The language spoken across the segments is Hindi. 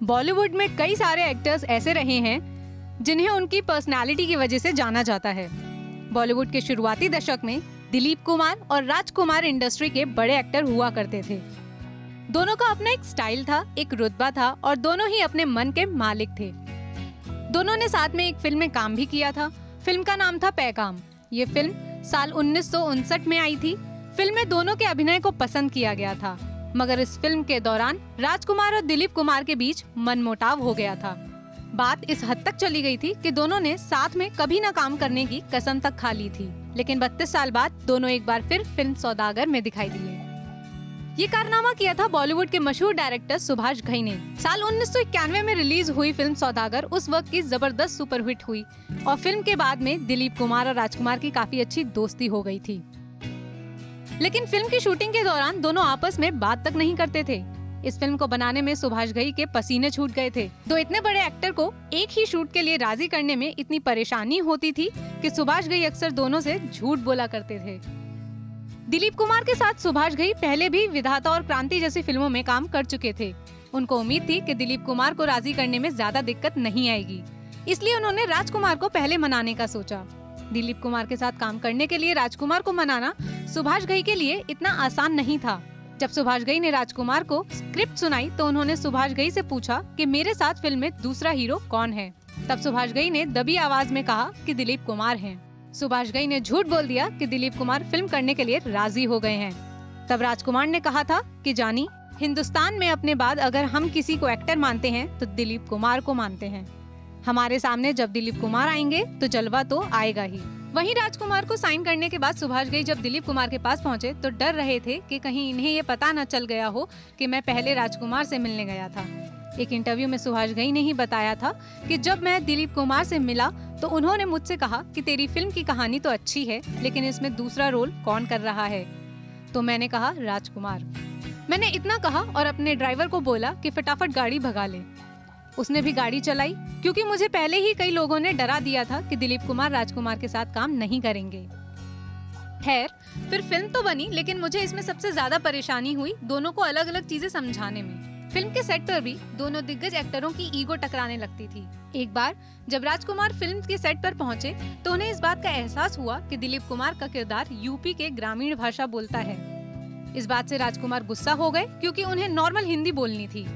बॉलीवुड में कई सारे एक्टर्स ऐसे रहे हैं जिन्हें उनकी पर्सनालिटी की वजह से जाना जाता है। बॉलीवुड के शुरुआती दशक में दिलीप कुमार और राजकुमार इंडस्ट्री के बड़े एक्टर हुआ करते थे। दोनों का अपना एक स्टाइल था, एक रुतबा था और दोनों ही अपने मन के मालिक थे। दोनों ने साथ में एक फिल्म में काम भी किया था। फिल्म का नाम था पैगाम। ये फिल्म साल 1959 में आई थी। फिल्म में दोनों के अभिनय को पसंद किया गया था, मगर इस फिल्म के दौरान राजकुमार और दिलीप कुमार के बीच मनमुटाव हो गया था। बात इस हद तक चली गई थी कि दोनों ने साथ में कभी न काम करने की कसम तक खा ली थी। लेकिन 32 साल बाद दोनों एक बार फिर फिल्म सौदागर में दिखाई दिए। ये कारनामा किया था बॉलीवुड के मशहूर डायरेक्टर सुभाष घई ने। साल 1991 में रिलीज हुई फिल्म सौदागर उस वक्त की जबरदस्त सुपरहिट हुई और फिल्म के बाद में दिलीप कुमार और राजकुमार की काफी अच्छी दोस्ती हो गई थी। लेकिन फिल्म की शूटिंग के दौरान दोनों आपस में बात तक नहीं करते थे। इस फिल्म को बनाने में सुभाष घई के पसीने छूट गए थे। दो इतने बड़े एक्टर को एक ही शूट के लिए राजी करने में इतनी परेशानी होती थी कि सुभाष घई अक्सर दोनों से झूठ बोला करते थे। दिलीप कुमार के साथ सुभाष घई पहले भी विधाता और क्रांति जैसी फिल्मों में काम कर चुके थे। उनको उम्मीद थी कि दिलीप कुमार को राजी करने में ज्यादा दिक्कत नहीं आएगी, इसलिए उन्होंने राजकुमार को पहले मनाने का सोचा। दिलीप कुमार के साथ काम करने के लिए राजकुमार को मनाना सुभाष घई के लिए इतना आसान नहीं था। जब सुभाष घई ने राजकुमार को स्क्रिप्ट सुनाई तो उन्होंने सुभाष घई से पूछा कि मेरे साथ फिल्म में दूसरा हीरो कौन है। तब सुभाष घई ने दबी आवाज में कहा कि दिलीप कुमार हैं। सुभाष घई ने झूठ बोल दिया कि दिलीप कुमार फिल्म करने के लिए राजी हो गए हैं। तब राजकुमार ने कहा था कि जानी, हिंदुस्तान में अपने बाद अगर हम किसी को एक्टर मानते हैं तो दिलीप कुमार को मानते हैं। हमारे सामने जब दिलीप कुमार आएंगे तो जलवा तो आएगा ही। वहीं राजकुमार को साइन करने के बाद सुभाष घई जब दिलीप कुमार के पास पहुंचे तो डर रहे थे कि कहीं इन्हें ये पता न चल गया हो कि मैं पहले राजकुमार से मिलने गया था। एक इंटरव्यू में सुभाष घई ने ही बताया था कि जब मैं दिलीप कुमार से मिला तो उन्होंने मुझसे कहा कि तेरी फिल्म की कहानी तो अच्छी है, लेकिन इसमें दूसरा रोल कौन कर रहा है। तो मैंने कहा राजकुमार। मैंने इतना कहा और अपने ड्राइवर को बोला कि फटाफट गाड़ी भगा ले। उसने भी गाड़ी चलाई, क्योंकि मुझे पहले ही कई लोगों ने डरा दिया था कि दिलीप कुमार राजकुमार के साथ काम नहीं करेंगे। खैर, फिर फिल्म तो बनी, लेकिन मुझे इसमें सबसे ज्यादा परेशानी हुई दोनों को अलग अलग चीजें समझाने में। फिल्म के सेट पर भी दोनों दिग्गज एक्टरों की ईगो टकराने लगती थी। एक बार जब राजकुमार फिल्म के सेट पर पहुंचे तो उन्हें इस बात का एहसास हुआ कि दिलीप कुमार का किरदार यूपी के ग्रामीण भाषा बोलता है। इस बात से राजकुमार गुस्सा हो गए, क्योंकि उन्हें नॉर्मल हिंदी बोलनी थी।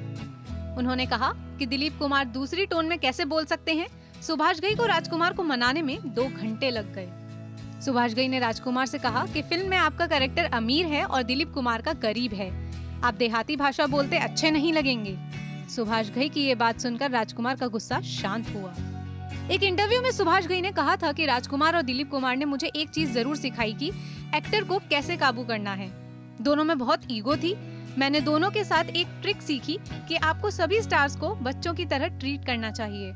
उन्होंने कहा कि दिलीप कुमार दूसरी टोन में कैसे बोल सकते हैं। सुभाष घई को राजकुमार को मनाने में 2 घंटे लग गए। सुभाष घई ने राजकुमार से कहा कि फिल्म में आपका कैरेक्टर अमीर है और दिलीप कुमार का गरीब है। आप देहाती भाषा बोलते अच्छे नहीं लगेंगे। सुभाष घई की ये बात सुनकर राजकुमार का गुस्सा शांत हुआ। एक इंटरव्यू में सुभाष घई ने कहा था कि राजकुमार और दिलीप कुमार ने मुझे एक चीज जरूर सिखाई कि एक्टर को कैसे काबू करना है। दोनों में बहुत ईगो थी। मैंने दोनों के साथ एक ट्रिक सीखी कि आपको सभी स्टार्स को बच्चों की तरह ट्रीट करना चाहिए।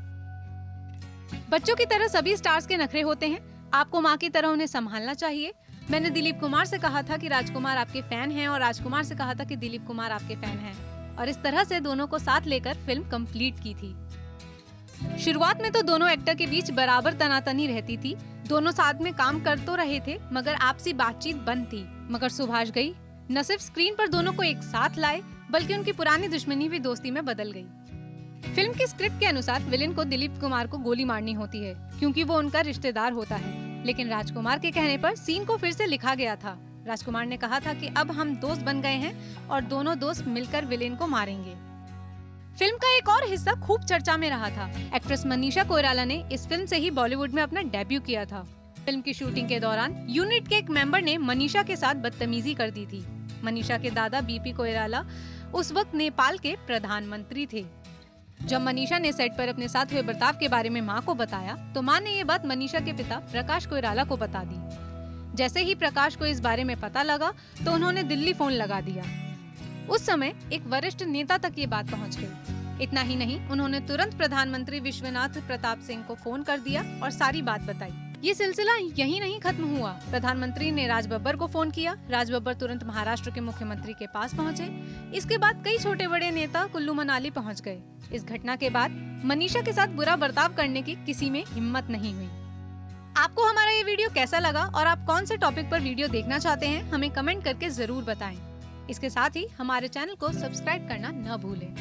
बच्चों की तरह सभी स्टार्स के नखरे होते हैं, आपको माँ की तरह उन्हें संभालना चाहिए। मैंने दिलीप कुमार से कहा था कि राजकुमार आपके फैन हैं और राजकुमार से कहा था कि दिलीप कुमार आपके फैन हैं, और इस तरह से दोनों को साथ लेकर फिल्म कंप्लीट की थी। शुरुआत में तो दोनों एक्टर के बीच बराबर तनातनी रहती थी। दोनों साथ में काम कर तो रहे थे, मगर आपसी बातचीत बंद थी। मगर सुभाष घई न सिर्फ स्क्रीन पर दोनों को एक साथ लाए, बल्कि उनकी पुरानी दुश्मनी भी दोस्ती में बदल गई। फिल्म की स्क्रिप्ट के अनुसार विलेन को दिलीप कुमार को गोली मारनी होती है, क्योंकि वो उनका रिश्तेदार होता है। लेकिन राजकुमार के कहने पर सीन को फिर से लिखा गया था। राजकुमार ने कहा था कि अब हम दोस्त बन गए हैं और दोनों दोस्त मिलकर विलेन को मारेंगे। फिल्म का एक और हिस्सा खूब चर्चा में रहा था। एक्ट्रेस मनीषा कोइराला ने इस फिल्म से ही बॉलीवुड में अपना डेब्यू किया था। फिल्म की शूटिंग के दौरान यूनिट के एक मेंबर ने मनीषा के साथ बदतमीजी कर दी थी। मनीषा के दादा बीपी कोइराला उस वक्त नेपाल के प्रधानमंत्री थे। जब मनीषा ने सेट पर अपने साथ हुए बर्ताव के बारे में मां को बताया तो मां ने ये बात मनीषा के पिता प्रकाश कोइराला को बता दी। जैसे ही प्रकाश को इस बारे में पता लगा तो उन्होंने दिल्ली फोन लगा दिया। उस समय एक वरिष्ठ नेता तक ये बात पहुंच गई। इतना ही नहीं, उन्होंने तुरंत प्रधानमंत्री विश्वनाथ प्रताप सिंह को फोन कर दिया और सारी बात बताई। ये सिलसिला यहीं नहीं खत्म हुआ। प्रधानमंत्री ने राज बब्बर को फोन किया। राज बब्बर तुरंत महाराष्ट्र के मुख्यमंत्री के पास पहुंचे। इसके बाद कई छोटे बड़े नेता कुल्लू मनाली पहुंच गए। इस घटना के बाद मनीषा के साथ बुरा बर्ताव करने की किसी में हिम्मत नहीं हुई। आपको हमारा ये वीडियो कैसा लगा और आप कौन से टॉपिक पर वीडियो देखना चाहते हैं, हमें कमेंट करके जरूर बताएं। इसके साथ ही हमारे चैनल को सब्सक्राइब करना न भूलें।